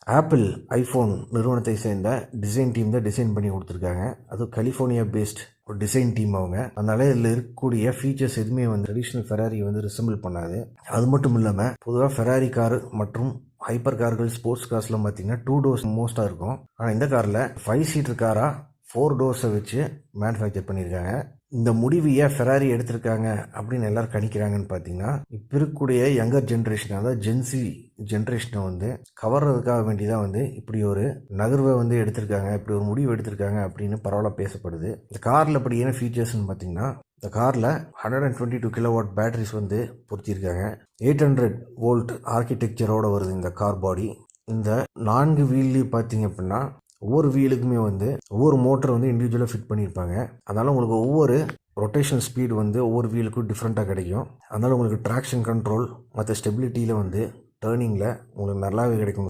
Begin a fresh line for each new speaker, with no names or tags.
Apple iPhone நிறுவனத்தை சேர்ந்த design team தான் டிசைன் பண்ணி கொடுத்துருக்காங்க. அதுவும் கலிஃபோர்னியா பேஸ்ட் ஒரு டிசைன் டீம் அவங்க. அதனால இதில் இருக்கக்கூடிய ஃபீச்சர்ஸ் எதுவுமே வந்து ட்ரெடிஷ்னல் ஃபெராரி வந்து ரிசம்பிள் பண்ணாது. அது மட்டும் இல்லாமல் பொதுவாக ஃபெராரி கார் மற்றும் ஹைப்பர் கார்கள் ஸ்போர்ட்ஸ் கார்ஸ்லாம் பார்த்தீங்கன்னா 2 டோர்ஸ் மோஸ்ட்டாக இருக்கும். ஆனால் இந்த காரில் 5 சீட்டர் காராக 4 டோர்ஸை வச்சு மேனுஃபேக்சர் பண்ணியிருக்காங்க. இந்த முடிவு ஏன் ஃபெராரி எடுத்திருக்காங்க அப்படின்னு எல்லாரும் கணிக்கிறாங்கன்னு பார்த்தீங்கன்னா, இப்போ இருக்கக்கூடிய யங்கர் ஜென்ரேஷன், அதாவது ஜென்சி ஜென்ரேஷனை வந்து கவர்றதுக்காக வேண்டிதான் வந்து இப்படி ஒரு நகர்வை வந்து எடுத்திருக்காங்க, இப்படி ஒரு முடிவு எடுத்திருக்காங்க அப்படின்னு பரவலாக பேசப்படுது. இந்த காரில் அப்படி என்ன ஃபீச்சர்ஸ்ன்னு பார்த்தீங்கன்னா, இந்த காரில் 122 கிலோவாட் பேட்டரிஸ் வந்து பொருத்தியிருக்காங்க. 800 வோல்ட் ஆர்கிடெக்சரோடு வருது இந்த கார் பாடி. இந்த 4 வீல்லையும் பார்த்தீங்க அப்படின்னா ஒவ்வொரு வீலுக்குமே வந்து ஒவ்வொரு மோட்டர் வந்து இண்டிவிஜுவலாக ஃபிட் பண்ணியிருப்பாங்க. அதனால் உங்களுக்கு ஒவ்வொரு ரொட்டேஷன் ஸ்பீடு வந்து ஒவ்வொரு வீலுக்கும் டிஃப்ரெண்ட்டாக கிடைக்கும். அதனால் உங்களுக்கு ட்ராக்ஷன் கண்ட்ரோல் மற்ற ஸ்டெபிலிட்டியில் வந்து டேர்னிங்கில் உங்களுக்கு நல்லாவே கிடைக்கும்.